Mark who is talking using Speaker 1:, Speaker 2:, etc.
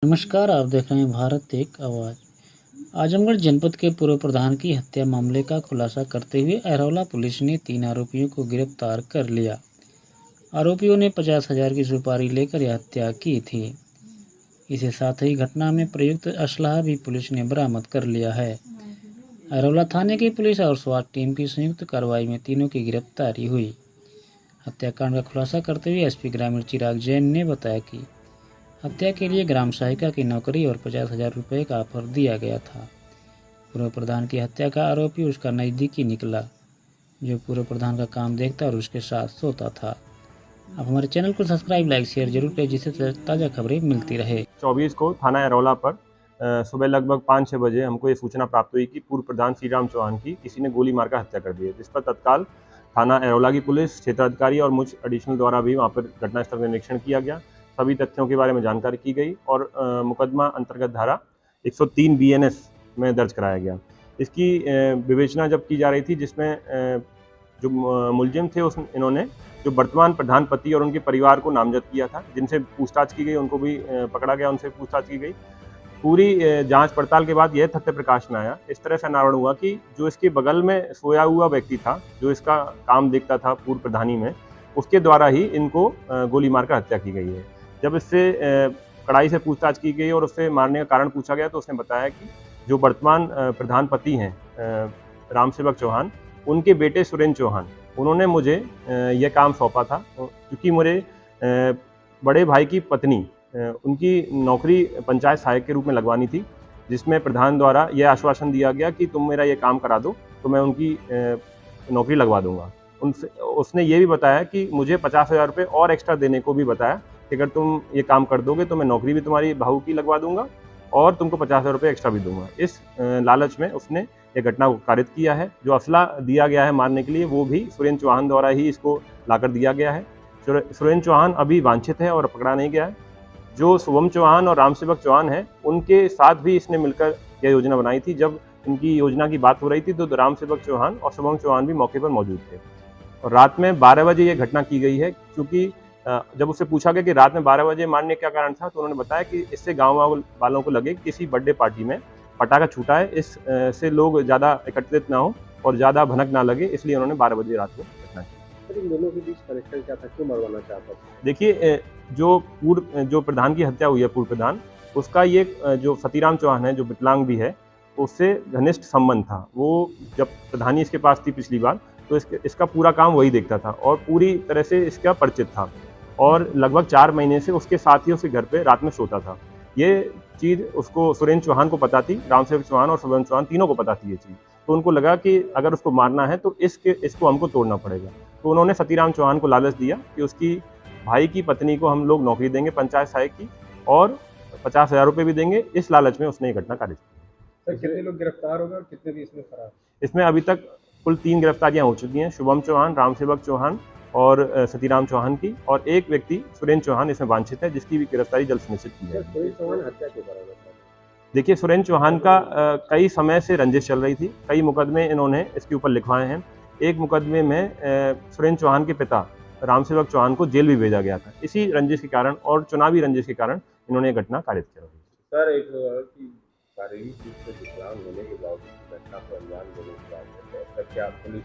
Speaker 1: नमस्कार, आप देख रहे हैं भारत एक आवाज़। आजमगढ़ जनपद के पूर्व प्रधान की हत्या मामले का खुलासा करते हुए अरौला पुलिस ने 3 आरोपियों को गिरफ्तार कर लिया। आरोपियों ने 50,000 की सुपारी लेकर यह हत्या की थी। इसके साथ ही घटना में प्रयुक्त असलहा भी पुलिस ने बरामद कर लिया है। अरौला थाने की पुलिस और स्वाट टीम की संयुक्त कार्रवाई में तीनों की गिरफ्तारी हुई। हत्याकांड का खुलासा करते हुए एसपी ग्रामीण चिराग जैन ने बताया कि हत्या के लिए ग्राम सहायिका की नौकरी और 50,000 रुपये का ऑफर दिया गया था। पूर्व प्रधान की हत्या का आरोपी उसका नज़दीकी निकला, जो पूर्व प्रधान का काम देखता और उसके साथ सोता था। आप हमारे चैनल को सब्सक्राइब, लाइक, शेयर जरूर करें, जिससे ताज़ा खबरें मिलती रहे।
Speaker 2: 24 को थाना अरौला पर सुबह लगभग 5-6 बजे हमको ये सूचना प्राप्त हुई कि पूर्व प्रधान श्री राम चौहान की किसी ने गोली मारकर हत्या कर दी है, जिस पर तत्काल थाना अरौला की पुलिस, क्षेत्राधिकारी और मुझ एडिशनल द्वारा भी वहाँ पर घटनास्थल का निरीक्षण किया गया। सभी तथ्यों के बारे में जानकारी की गई और मुकदमा अंतर्गत धारा 103 BNS में दर्ज कराया गया। इसकी विवेचना जब की जा रही थी, जिसमें जो मुलजिम थे इन्होंने जो वर्तमान प्रधान पति और उनके परिवार को नामजद किया था, जिनसे पूछताछ की गई, उनको भी पकड़ा गया, उनसे पूछताछ की गई। पूरी जांच पड़ताल के बाद यह तथ्य प्रकाश में आया, इस तरह से अनावरण हुआ कि जो इसके बगल में सोया हुआ व्यक्ति था, जो इसका काम देखता था पूर्व प्रधानी में, उसके द्वारा ही इनको गोली मारकर हत्या की गई है। जब इससे कड़ाई से पूछताछ की गई और उससे मारने का कारण पूछा गया, तो उसने बताया कि जो वर्तमान प्रधान पति हैं रामसेवक चौहान, उनके बेटे सुरेंद्र चौहान, उन्होंने मुझे यह काम सौंपा था, क्योंकि मेरे बड़े भाई की पत्नी, उनकी नौकरी पंचायत सहायक के रूप में लगवानी थी, जिसमें प्रधान द्वारा यह आश्वासन दिया गया कि तुम मेरा ये काम करा दो तो मैं उनकी नौकरी लगवा दूंगा। उसने ये भी बताया कि मुझे 50,000 रुपये और एक्स्ट्रा देने को भी बताया कि अगर तुम ये काम कर दोगे तो मैं नौकरी भी तुम्हारी बहू की लगवा दूंगा और तुमको 50,000 रुपये एक्स्ट्रा भी दूंगा। इस लालच में उसने ये घटना को कारित किया है। जो असला दिया गया है मारने के लिए, वो भी सुरेंद्र चौहान द्वारा ही इसको लाकर दिया गया है। सुरेंद्र चौहान अभी वांछित है और पकड़ा नहीं गया है। जो शुभम चौहान और रामसेवक चौहान है, उनके साथ भी इसने मिलकर यह योजना बनाई थी। जब इनकी योजना की बात हो रही थी, तो रामसेवक चौहान और शुभम चौहान भी मौके पर मौजूद थे और रात में 12 बजे ये घटना की गई है। क्योंकि जब उससे पूछा गया कि रात में 12 बजे मारने का कारण था, तो उन्होंने बताया कि इससे गाँव वालों को लगे किसी बर्थडे पार्टी में पटाखा छूटा है, इस से लोग ज़्यादा एकत्रित ना हो और ज़्यादा भनक ना लगे, इसलिए उन्होंने 12 बजे रात को घटना की।
Speaker 3: इन दोनों के बीच कनेक्शन क्या था? क्यों मरवाना चाहता था?
Speaker 2: देखिए, जो प्रधान की हत्या हुई है, पूर्व प्रधान, उसका ये जो सतीराम चौहान है, जो विकलांग भी है, उससे घनिष्ठ संबंध था। वो जब प्रधानी इसके पास थी पिछली बार, तो इसका पूरा काम वही देखता था और पूरी तरह से इसका परिचित था और लगभग 4 महीने से उसके साथ ही उसके घर पे रात में सोता था। ये चीज़ उसको, सुरेंद्र चौहान को पता थी, रामसेवक चौहान और शुभम चौहान तीनों को पता थी ये चीज़। तो उनको लगा कि अगर उसको मारना है तो इसको हमको तोड़ना पड़ेगा। तो उन्होंने सतीराम चौहान को लालच दिया कि उसकी भाई की पत्नी को हम लोग नौकरी देंगे पंचायत सहायक की और 50,000 रुपये भी देंगे। इस लालच में उसने ये घटना कारित की।
Speaker 3: सर, कितने लोग गिरफ्तार हो गए और कितने भी इसमें फरार?
Speaker 2: इसमें अभी तक कुल 3 गिरफ्तारियां हो चुकी हैं, शुभम चौहान, रामसेवक चौहान और सतीराम चौहान की, और एक व्यक्ति सुरेंद्र चौहान इसमें वांछित है, जिसकी भी गिरफ्तारी जल्द सुनिश्चित की जाएगी।
Speaker 3: सुरेंद्र चौहान हत्या क्यों करा था?
Speaker 2: देखिए, सुरेंद्र चौहान का कई समय से रंजिश चल रही थी। कई मुकदमे इन्होंने इसके ऊपर लिखवाए हैं। एक मुकदमे में सुरेंद्र चौहान के पिता रामसेवक चौहान को जेल भी भेजा गया था। इसी रंजिश के कारण और चुनावी रंजिश के कारण इन्होंने ये घटना कारित की।
Speaker 3: सर, एक कि शारीरिक रूप से विकलांग होने के बावजूद घटना को अंजाम देने के बाद क्या पुलिस